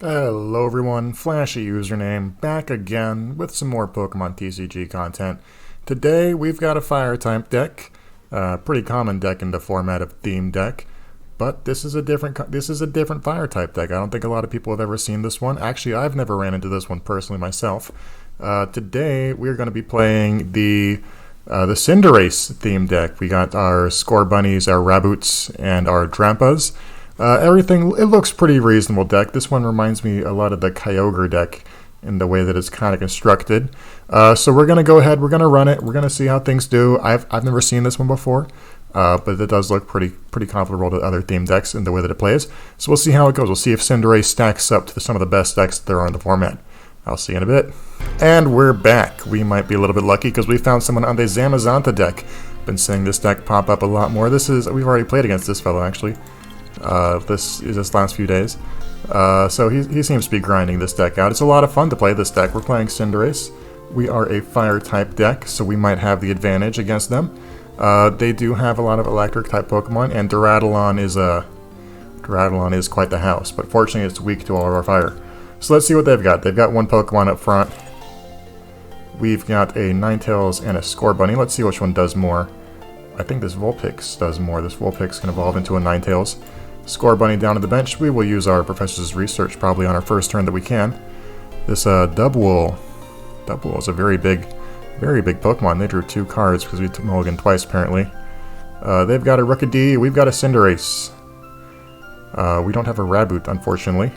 Hello everyone, Flashy username, back again with some more Pokemon TCG content. Today we've got a Fire-type deck, pretty common deck in the format of Theme deck, but this is a different Fire-type deck. I don't think a lot of people have ever seen this one. Actually, I've never ran into this one personally myself. Today we're going to be playing the Cinderace theme deck. We got our Score Bunnies, our Raboots, and our Drampas. Everything, it looks pretty reasonable deck. This one reminds me a lot of the Kyogre deck in the way that it's kind of constructed. So we're going to go ahead, we're going to run it, we're going to see how things do. I've never seen this one before, but it does look pretty comparable to other theme decks in the way that it plays. So we'll see how it goes. We'll see if Cinderace stacks up to some of the best decks that there are in the format. I'll see you in a bit. And we're back. We might be a little bit lucky because we found someone on the Zamazenta deck. Been seeing this deck pop up a lot more. We've already played against this fellow actually. This last few days. So he seems to be grinding this deck out. It's a lot of fun to play this deck. We're playing Cinderace. We are a fire-type deck, so we might have the advantage against them. They do have a lot of electric-type Pokemon, and Duraludon is quite the house, but fortunately it's weak to all of our fire. So let's see what they've got. They've got one Pokemon up front. We've got a Ninetales and a Score Bunny. Let's see which one does more. I think this Vulpix does more. This Vulpix can evolve into a Ninetales. Score Bunny down to the bench. We will use our Professor's Research probably on our first turn that we can. This Dubwool is a very big Pokemon. They drew 2 cards because we took Mulligan twice apparently. They've got a Rookidee. We've got a Cinderace. We don't have a Raboot, unfortunately.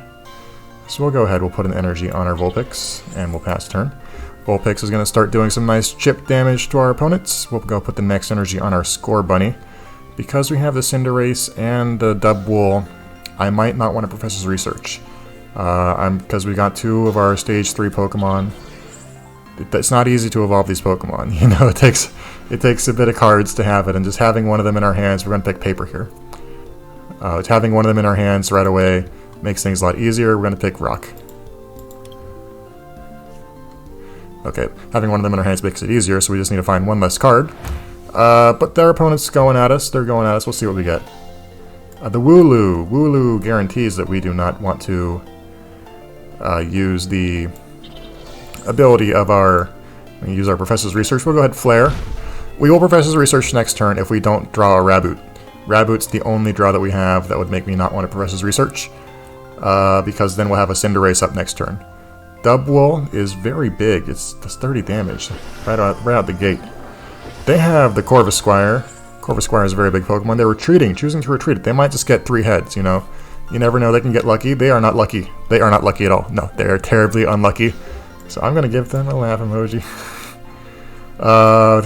So we'll go ahead. We'll put an energy on our Vulpix and we'll pass turn. Vulpix is going to start doing some nice chip damage to our opponents. We'll go put the next energy on our Score Bunny. Because we have the Cinderace and the Dubwool, I might not want a Professor's Research. Because we got 2 of our Stage 3 Pokemon. It's not easy to evolve these Pokemon. You know, it takes a bit of cards to have it, and just having one of them in our hands, we're going to pick paper here. Having one of them in our hands right away makes things a lot easier. We're going to pick rock. Okay, having one of them in our hands makes it easier, so we just need to find one less card. But their opponent's going at us. They're going at us. We'll see what we get. The Wooloo. Wooloo guarantees that we do not want to use the ability of our... When we use our Professor's Research, we'll go ahead and Flare. We will Professor's Research next turn if we don't draw a Raboot. Raboot's the only draw that we have that would make me not want to Professor's Research. Because then we'll have a Cinderace up next turn. Dubwool is very big. It's 30 damage right out the gate. They have the Corvisquire. Corvisquire is a very big Pokemon. They're retreating, choosing to retreat. They might just get 3 heads, you know. You never know, they can get lucky. They are not lucky. They are not lucky at all. No, they are terribly unlucky. So I'm going to give them a laugh emoji.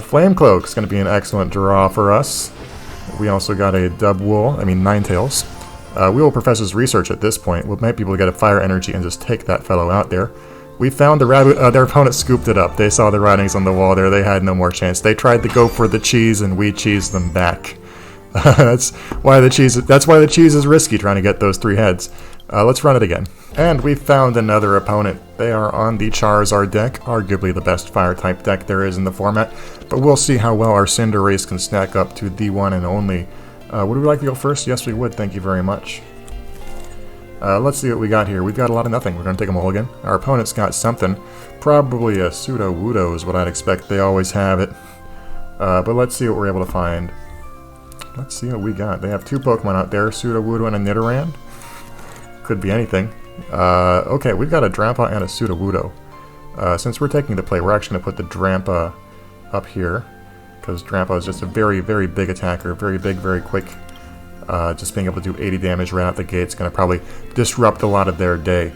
Flame Cloak is going to be an excellent draw for us. We also got a Ninetales. We will Professor's Research at this point. We might be able to get a Fire Energy and just take that fellow out there. We found the Rabbit. Their opponent scooped it up. They saw the writings on the wall there. They had no more chance. They tried to go for the cheese, and we cheesed them back. That's why the cheese is risky, trying to get those 3 heads. Let's run it again. And we found another opponent. They are on the Charizard deck, arguably the best Fire-type deck there is in the format. But we'll see how well our Cinderace can stack up to the one and only. Would we like to go first? Yes, we would. Thank you very much. Let's see what we got here. We've got a lot of nothing. We're going to take a mulligan. Our opponent's got something. Probably a Sudowoodo is what I'd expect. They always have it. But let's see what we're able to find. Let's see what we got. They have 2 Pokemon out there, Sudowoodo and a Nidoran. Could be anything. Okay, we've got a Drampa and a Sudowoodo. Since we're taking the play, we're actually going to put the Drampa up here. Because Drampa is just a very, very big attacker. Very big, very quick. Just being able to do 80 damage right out the gate is going to probably disrupt a lot of their day.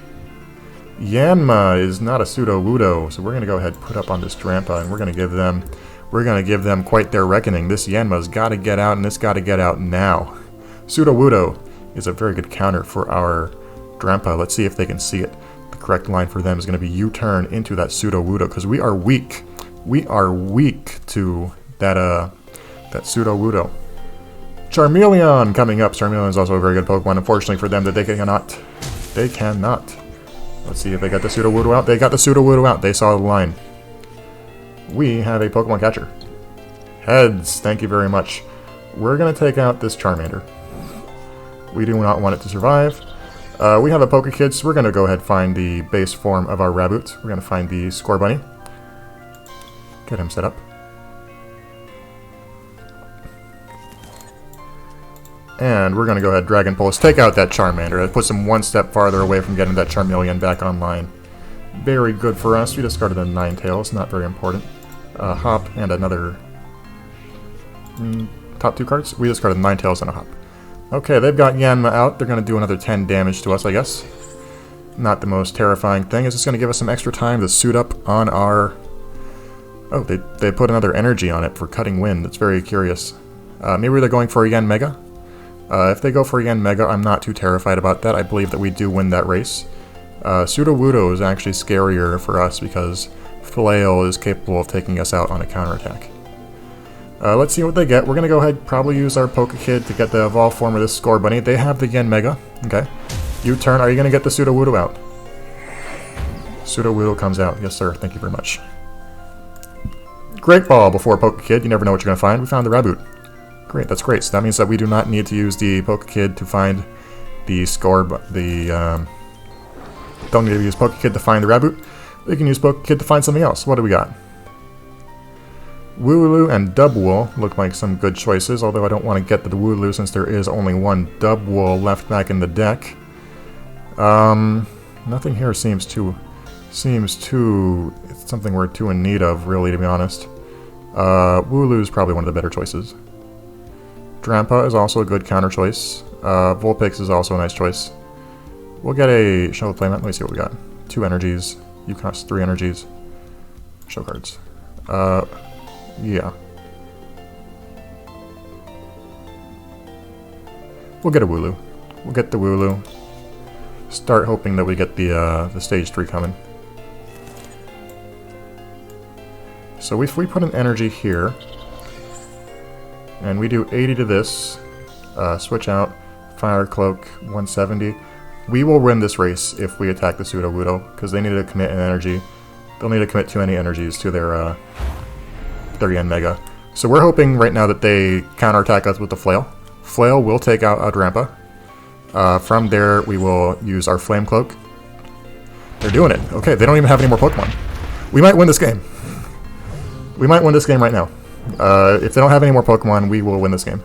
Yanma is not a Sudowoodo, so we're going to go ahead and put up on this Drampa, and we're going to give them quite their reckoning. This Yanma's got to get out, and it's got to get out now. Sudowoodo is a very good counter for our Drampa. Let's see if they can see it. The correct line for them is going to be U-turn into that Sudowoodo, because we are weak. We are weak to that Sudowoodo. Charmeleon coming up. Charmeleon is also a very good Pokemon. Unfortunately for them, that they cannot. They cannot. Let's see if they got the Sudowoodo out. They got the Sudowoodo out. They saw the line. We have a Pokemon catcher. Heads. Thank you very much. We're going to take out this Charmander. We do not want it to survive. We have a Pokekid, so we're going to go ahead and find the base form of our Raboot. We're going to find the Scorbunny. Get him set up. And we're going to go ahead, Dragon Pulse, take out that Charmander. That puts him one step farther away from getting that Charmeleon back online. Very good for us. We discarded a Ninetales, not very important. Hop and another... top 2 cards? We discarded a Ninetales and a Hop. Okay, they've got Yanma out. They're going to do another 10 damage to us, I guess. Not the most terrifying thing. It's just going to give us some extra time to suit up on our... Oh, they put another energy on it for cutting wind. It's very curious. Maybe they're going for a Yanmega? If they go for a Yanmega, I'm not too terrified about that. I believe that we do win that race. Sudowoodo is actually scarier for us because Flail is capable of taking us out on a counterattack. Let's see what they get. We're going to go ahead probably use our Pokekid to get the evolved form of this Scorbunny. They have the Yanmega. Okay. U-turn. Are you going to get the Sudowoodo out? Sudowoodo comes out. Yes, sir. Thank you very much. Great Ball before Pokekid. You never know what you're going to find. We found the Raboot. Great, that's great. So that means that we do not need to use the Pokekid to find the don't need to use Pokekid to find the Raboot. We can use Pokekid to find something else. What do we got? Wooloo and Dubwool look like some good choices, although I don't want to get the Wooloo since there is only one Dubwool left back in the deck. Nothing here seems too... It's something we're too in need of, really, to be honest. Wooloo is probably one of the better choices. Drampa is also a good counter choice. Vulpix is also a nice choice. We'll get a Show Playmat. Let me see what we got. 2 energies. You cost 3 energies. Show cards. Yeah. We'll get a Wooloo. We'll get the Wooloo. Start hoping that we get the stage 3 coming. So if we put an energy here, and we do 80 to this, switch out, Fire Cloak, 170. We will win this race if we attack the Sudowoodo, because they need to commit an energy. They'll need to commit too many energies to their Yanmega. So we're hoping right now that they counterattack us with the Flail. Flail will take out Drampa. From there, we will use our Flame Cloak. They're doing it. Okay, they don't even have any more Pokemon. We might win this game. We might win this game right now. If they don't have any more Pokemon, we will win this game.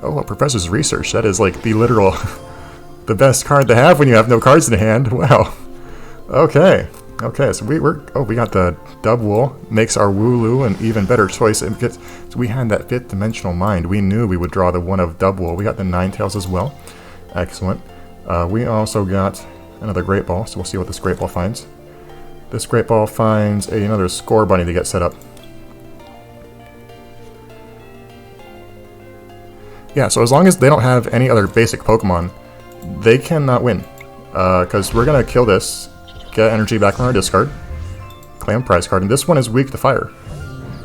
Oh, a Professor's Research. That is like the literal... the best card to have when you have no cards in hand. Wow. Okay. Okay, so we got the Dubwool. Makes our Wooloo an even better choice. So we had that 5th dimensional mind. We knew we would draw the one of Dubwool. We got the Ninetales as well. Excellent. We also got another Great Ball, so we'll see what this Great Ball finds. This Great Ball finds another Scorbunny to get set up. Yeah, so as long as they don't have any other basic Pokemon, they cannot win. Because we're going to kill this, get energy back on our discard, claim prize card, and this one is weak to fire.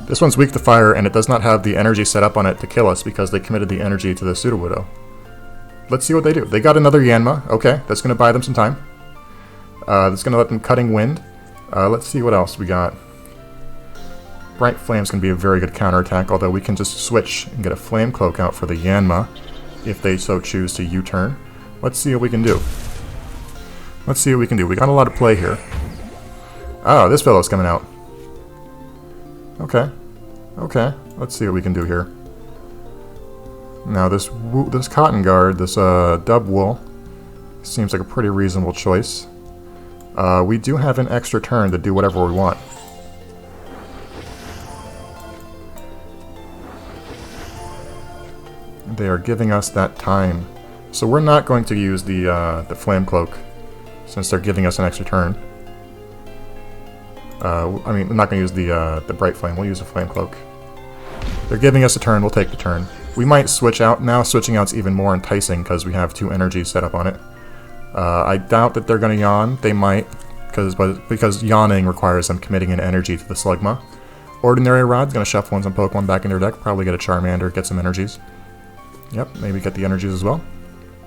This one's weak to fire, and it does not have the energy set up on it to kill us because they committed the energy to the Sudowoodo. Let's see what they do. They got another Yanma. Okay, that's going to buy them some time. That's going to let them Cutting Wind. Let's see what else we got. Bright Flame's going to be a very good counterattack, although we can just switch and get a Flame Cloak out for the Yanma if they so choose to U-turn. Let's see what we can do. Let's see what we can do. We got a lot of play here. Oh, this fellow's coming out. Okay. Okay. Let's see what we can do here. Now this Cotton Guard, this Dubwool, seems like a pretty reasonable choice. We do have an extra turn to do whatever we want. They are giving us that time. So we're not going to use the Flame Cloak, since they're giving us an extra turn. I mean, we're not going to use the Bright Flame, we'll use the Flame Cloak. They're giving us a turn, we'll take the turn. We might switch out. Now switching out's even more enticing because we have 2 energies set up on it. I doubt that they're going to yawn. They might, because yawning requires them committing an energy to the Slugma. Ordinary Rod's going to shuffle in some Pokemon back in their deck, probably get a Charmander, get some energies. Yep, maybe get the energies as well.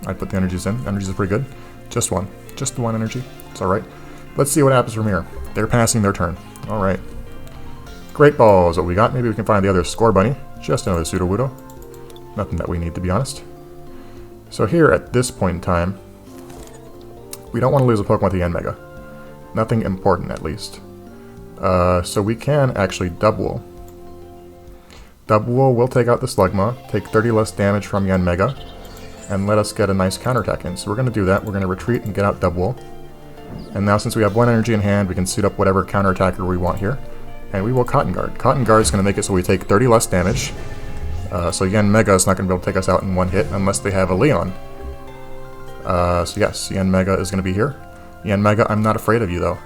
I'd put the energies in. Energies are pretty good. Just one. Just the one energy. It's alright. Let's see what happens from here. They're passing their turn. Alright. Great Ball is what we got. Maybe we can find the other Scorbunny. Just another Sudowoodo. Nothing that we need, to be honest. So here, at this point in time, We don't want to lose a Pokemon to Yanmega. Nothing important, at least. So we can actually Double. Double will take out the Slugma, take 30 less damage from Yanmega, and let us get a nice counterattack in. So we're going to do that. We're going to retreat and get out Double. And now since we have 1 energy in hand, we can suit up whatever counterattacker we want here. And we will Cotton Guard. Cotton Guard is going to make it so we take 30 less damage. So Yanmega is not going to be able to take us out in 1 hit unless they have a Leon. So yes, Yanmega is going to be here. Yanmega, I'm not afraid of you though.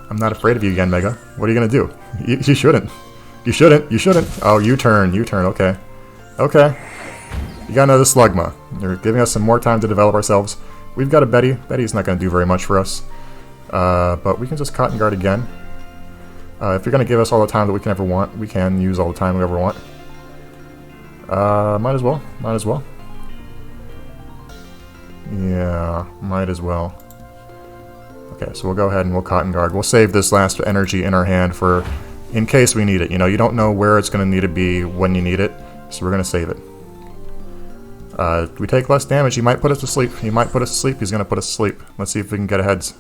I'm not afraid of you, Yanmega. What are you going to do? You shouldn't. You shouldn't. You shouldn't. Oh, U-turn. U-turn. Okay. Okay. You got another Slugma. They're giving us some more time to develop ourselves. We've got a Betty. Betty's not going to do very much for us. But we can just Cotton Guard again. If you're going to give us all the time that we can ever want, we can use all the time we ever want. Might as well. Might as well. Yeah, might as well. Okay, so we'll go ahead and we'll Cotton Guard. We'll save this last energy in our hand for in case we need it. You know, you don't know where it's going to need to be when you need it, so we're going to save it. We take less damage. He might put us to sleep. He might put us to sleep. He's going to put us to sleep. Let's see if we can get a heads.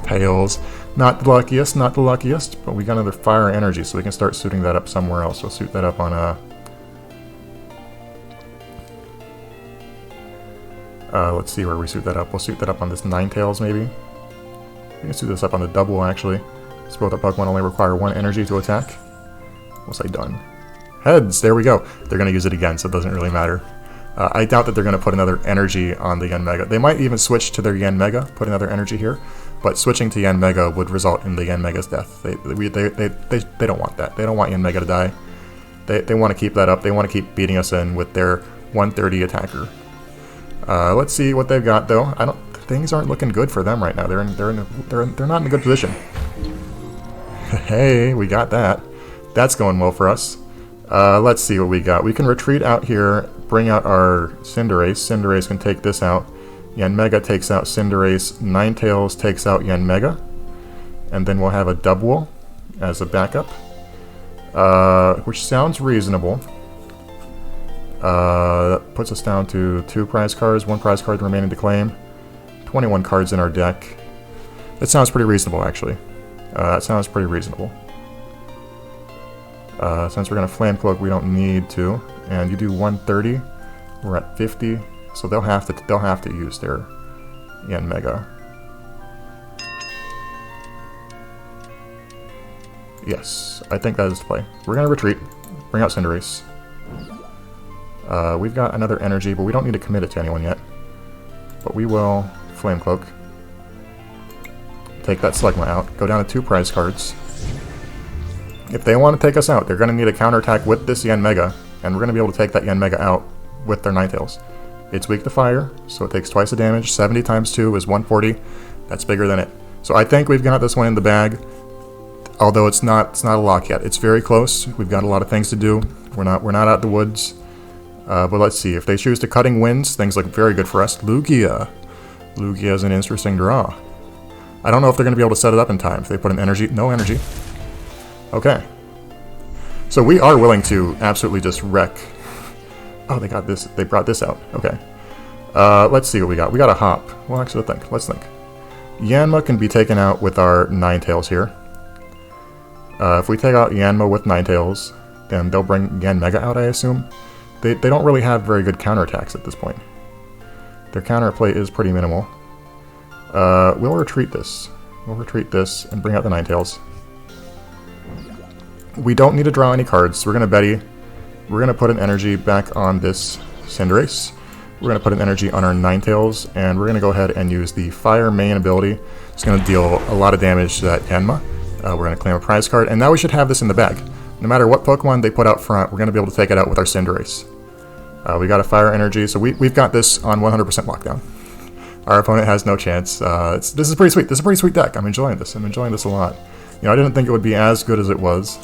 Tails. Not the luckiest, not the luckiest, but we got another fire energy, so we can start suiting that up somewhere else. We'll suit that up on let's see where we suit that up. We'll suit that up on this Ninetales, maybe. We can suit this up on the Double, actually. So both our Pokemon only require 1 energy to attack. We'll say done. Heads! There we go. They're going to use it again, so it doesn't really matter. I doubt that they're going to put another energy on the Yanmega. They might even switch to their Yanmega, put another energy here, but switching to Yanmega would result in the Yanmega's death. They don't want that. They don't want Yanmega to die. They want to keep that up. They want to keep beating us in with their 130 attacker. Let's see what they've got though. Things aren't looking good for them right now. They're not in a good position. Hey, we got that. That's going well for us. Let's see what we got. We can retreat out here, bring out our Cinderace. Cinderace can take this out. Yanmega takes out Cinderace. Ninetales takes out Yanmega. And then we'll have a Double as a backup. Which sounds reasonable. That puts us down to 2 prize cards, 1 prize card remaining to claim. 21 cards in our deck. That sounds pretty reasonable, actually. That sounds pretty reasonable. Since we're going to Flame Cloak, we don't need to. And you do 130. We're at 50. So they'll have to use their Yanmega. Yes, I think that is the play. We're going to retreat. Bring out Cinderace. We've got another energy, but we don't need to commit it to anyone yet. But we will Flame Cloak. Take that Slugma out. Go down to 2 prize cards. If they want to take us out, they're going to need a counterattack with this Yanmega, and we're going to be able to take that Yanmega out with their Ninetales. It's weak to fire, so it takes twice the damage. 70 times 2 is 140. That's bigger than it. So I think we've got this one in the bag, although it's not a lock yet. It's very close. We've got a lot of things to do. We're not out the woods. But let's see. If they choose to Cutting Winds, things look very good for us. Lugia. Lugia is an interesting draw. I don't know if they're going to be able to set it up in time. If they put an energy... No energy. Okay. So we are willing to absolutely just wreck... Oh, they got this. They brought this out. Okay. Let's see what we got. We got a Hop. Well, actually, let's think. Yanma can be taken out with our Ninetales here. If we take out Yanma with Ninetales, then they'll bring Yanmega out, I assume. They don't really have very good counterattacks at this point. Their counterplay is pretty minimal. We'll retreat this. We'll retreat this and bring out the Ninetales. We don't need to draw any cards. We're going to Betty. We're going to put an energy back on this Cinderace. We're going to put an energy on our Ninetales, and we're going to go ahead and use the Fire main ability. It's going to deal a lot of damage to that Yanma. We're going to claim a prize card, and now we should have this in the bag. No matter what Pokemon they put out front, we're going to be able to take it out with our Cinderace. We got a Fire energy, so we've got this on 100% lockdown. Our opponent has no chance. This is pretty sweet. This is a pretty sweet deck. I'm enjoying this. I'm enjoying this a lot. You know, I didn't think it would be as good as it was.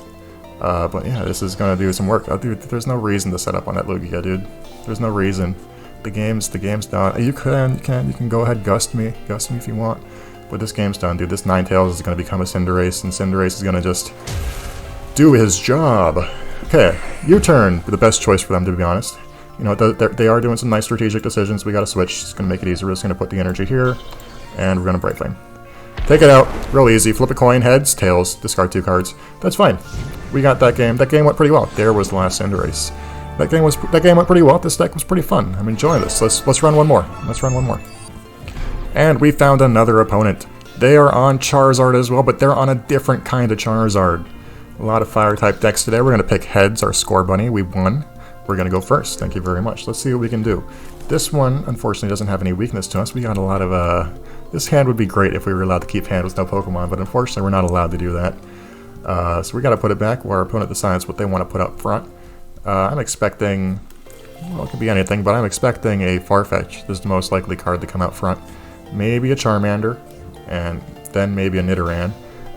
But yeah, this is going to do some work. Dude, there's no reason to set up on that Lugia, dude. There's no reason. The game's done. You can go ahead, gust me if you want. But this game's done, dude. This Ninetales is going to become a Cinderace, and Cinderace is going to just do his job. Okay, U-turn, the best choice for them, to be honest. You know, they are doing some nice strategic decisions. We got to switch. It's going to make it easier. We're just going to put the energy here, and we're going to Bright Flame. Take it out. Real easy. Flip a coin. Heads, tails. Discard 2 cards. That's fine. We got that game. That game went pretty well. There was the last Cinderace. That game went pretty well. This deck was pretty fun. I'm enjoying this. Let's run one more. Let's run one more. And we found another opponent. They are on Charizard as well, but they're on a different kind of Charizard. A lot of Fire-type decks today. We're going to pick Heads, our score bunny. We won. We're going to go first. Thank you very much. Let's see what we can do. This one, unfortunately, doesn't have any weakness to us. We got a lot of... This hand would be great if we were allowed to keep hand with no Pokemon, but unfortunately, we're not allowed to do that. So we got to put it back where our opponent decides what they want to put up front. I'm expecting... Well, it could be anything, but I'm expecting a Farfetch. This is the most likely card to come out front. Maybe a Charmander, and then maybe a Nidoran.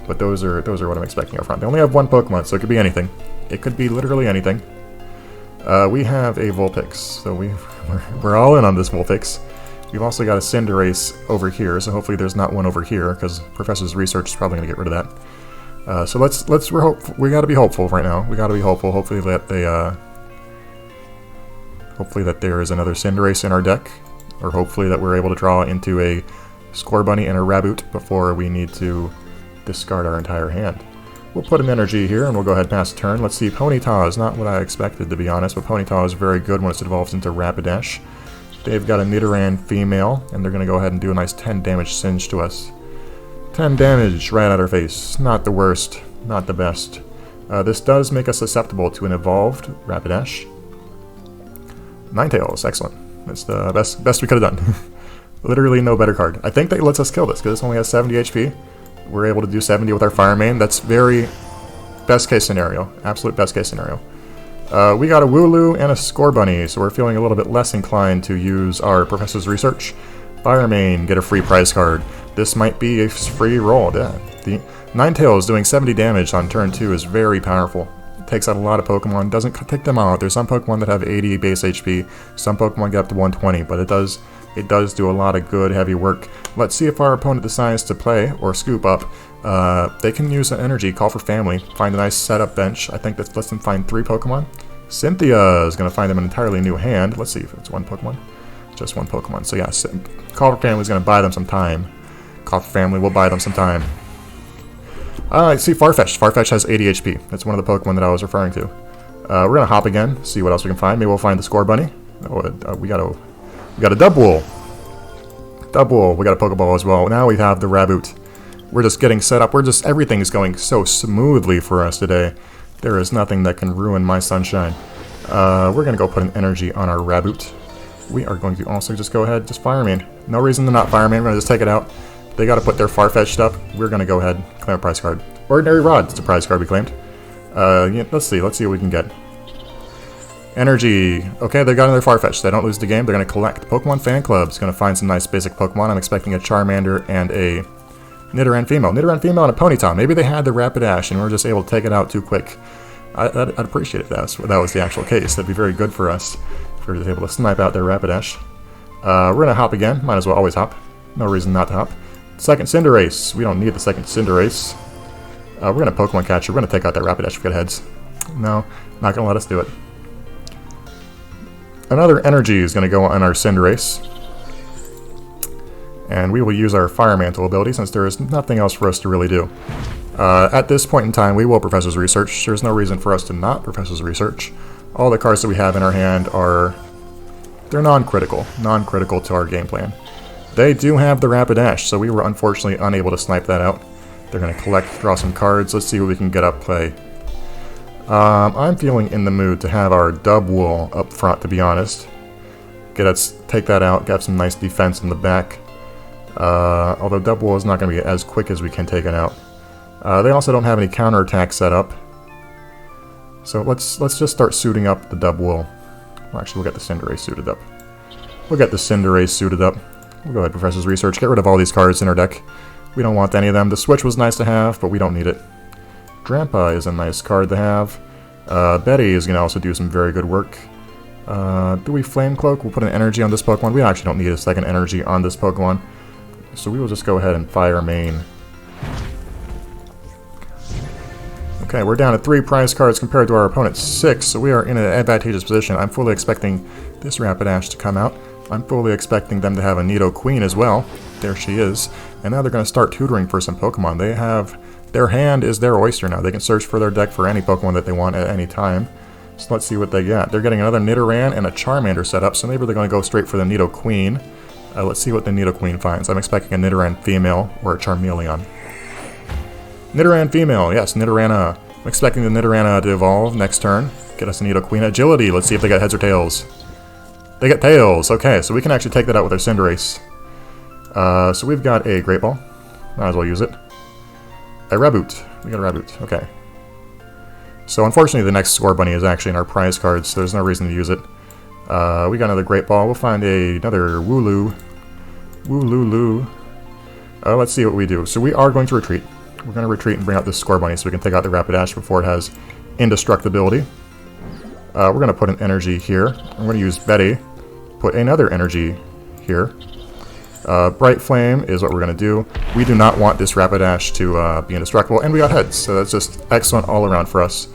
But those are what I'm expecting up front. They only have one Pokemon, so it could be anything. It could be literally anything. We have a Vulpix, so we're all in on this Vulpix. We've also got a Cinderace over here, so hopefully there's not one over here, because Professor's research is probably going to get rid of that. So we got to be hopeful right now. We got to be hopeful. Hopefully that there is another Cinderace in our deck, or hopefully that we're able to draw into a Score Bunny and a Raboot before we need to discard our entire hand. We'll put an energy here, and we'll go ahead and pass the turn. Let's see, Ponyta is not what I expected, to be honest, but Ponyta is very good when it evolves into Rapidash. They've got a Nidoran female, and they're going to go ahead and do a nice 10 damage singe to us. 10 damage right at our face. Not the worst, not the best. This does make us susceptible to an evolved Rapidash. Ninetales, excellent. That's the best we could have done. Literally no better card. I think that lets us kill this, because this only has 70 HP. We're able to do 70 with our Fire Main. That's very best case scenario. Absolute best case scenario. We got a Wooloo and a Score Bunny, so we're feeling a little bit less inclined to use our Professor's Research. Fire Main, get a free prize card. This might be a free roll. Yeah. The Ninetales doing 70 damage on turn 2 is very powerful. It takes out a lot of Pokemon, doesn't take them out. There's some Pokemon that have 80 base HP, some Pokemon get up to 120, but it does do a lot of good, heavy work. Let's see if our opponent decides to play or scoop up. They can use an energy, call for family, find a nice setup bench. I think that lets them find 3 Pokemon. Cynthia is going to find them an entirely new hand. Let's see if it's one Pokemon. Just one Pokemon. So yeah, call for family is going to buy them some time. Call for family will buy them some time. I see Farfetch. Farfetch has 80 HP. That's one of the Pokemon that I was referring to. We're going to hop again, see what else we can find. Maybe we'll find the Score Bunny. Oh, we got a Dubwool. Dubwool. We got a Pokeball as well. Now we have the Raboot. We're just getting set up. Everything is going so smoothly for us today. There is nothing that can ruin my sunshine. We're going to go put an energy on our Raboot. We are going to also just go ahead, just Fire Main. No reason to not Fire Main. We're going to just take it out. They got to put their Farfetch'd up. We're going to go ahead, claim a prize card. Ordinary Rod. It's a prize card we claimed. Yeah, let's see what we can get. Energy. Okay, they got another Farfetch. They don't lose the game. They're going to collect. Pokemon Fan Club is going to find some nice basic Pokemon. I'm expecting a Charmander and a Nidoran female. Nidoran female and a Ponyta. Maybe they had the Rapidash and we were just able to take it out too quick. I'd appreciate it if that was the actual case. That'd be very good for us if we were able to snipe out their Rapidash. We're going to hop again. Might as well always hop. No reason not to hop. Second Cinderace. We don't need the second Cinderace. We're going to Pokemon Catcher. We're going to take out that Rapidash if we get heads. No, not going to let us do it. Another energy is going to go on our Cinderace. And we will use our Fire Mantle ability since there is nothing else for us to really do. At this point in time, we will Professor's Research. There's no reason for us to not Professor's Research. All the cards that we have in our hand they're non-critical to our game plan. They do have the Rapidash, so we were unfortunately unable to snipe that out. They're going to collect, draw some cards. Let's see what we can get up play. I'm feeling in the mood to have our Dubwool up front, to be honest. Take that out, get some nice defense in the back. Although Dubwool is not going to be as quick as we can take it out. They also don't have any counterattack set up. So let's just start suiting up the Dubwool. Well, actually, we'll get the Cinderace suited up. We'll get the Cinderace suited up. We'll go ahead, Professor's Research. Get rid of all these cards in our deck. We don't want any of them. The Switch was nice to have, but we don't need it. Drampa is a nice card to have. Betty is going to also do some very good work. Do we Flame Cloak? We'll put an energy on this Pokemon. We actually don't need a second energy on this Pokemon. So we will just go ahead and Fire Main. Okay, we're down to 3 prize cards compared to our opponent's 6, so we are in an advantageous position. I'm fully expecting this Rapidash to come out. I'm fully expecting them to have a Nidoqueen as well. There she is. And now they're going to start tutoring for some Pokemon. They have... Their hand is their oyster now. They can search for their deck for any Pokemon that they want at any time. So let's see what they get. They're getting another Nidoran and a Charmander set up, so maybe they're going to go straight for the Nidoqueen. Let's see what the Nidoqueen finds. I'm expecting a Nidoran female or a Charmeleon. Nidoran female, yes, Nidorana. I'm expecting the Nidorana to evolve next turn. Get us a Nidoqueen. Agility, let's see if they got heads or tails. They get tails, okay, so we can actually take that out with our Cinderace. So we've got a Great Ball. Might as well use it. A Raboot. We got a Raboot, okay. So unfortunately the next Score Bunny is actually in our prize cards, so there's no reason to use it. We got another Great Ball. We'll find another Wooloo. Wooloo. Let's see what we do. So we are going to retreat. We're going to retreat and bring out this Score Bunny so we can take out the Rapidash before it has indestructibility. We're going to put an energy here. I'm going to use Betty. Put another energy here. Bright Flame is what we're going to do. We do not want this Rapidash to be indestructible, and we got heads, so that's just excellent all around for us.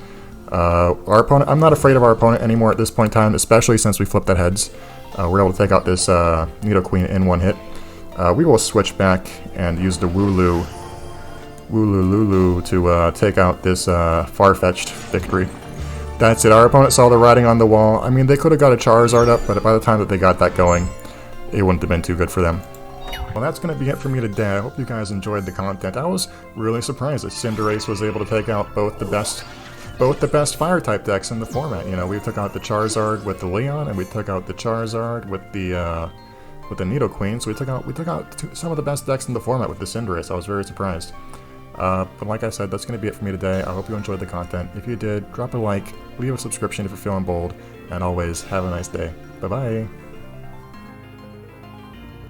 Our opponent, I'm not afraid of our opponent anymore at this point in time, especially since we flipped that heads. We're able to take out this Nidoqueen in one hit. We will switch back and use the Wooloo to take out this far-fetched victory. That's it. Our opponent saw the writing on the wall. I mean, they could have got a Charizard up, but by the time that they got that going, it wouldn't have been too good for them. Well, that's going to be it for me today. I hope you guys enjoyed the content. I was really surprised that Cinderace was able to take out both the best Fire-type decks in the format. You know, we took out the Charizard with the Leon, and we took out the Charizard with the Nidoqueen. So we took out some of the best decks in the format with the Cinderace. I was very surprised. But like I said, that's going to be it for me today. I hope you enjoyed the content. If you did, drop a like, leave a subscription if you're feeling bold, and always have a nice day. Bye-bye!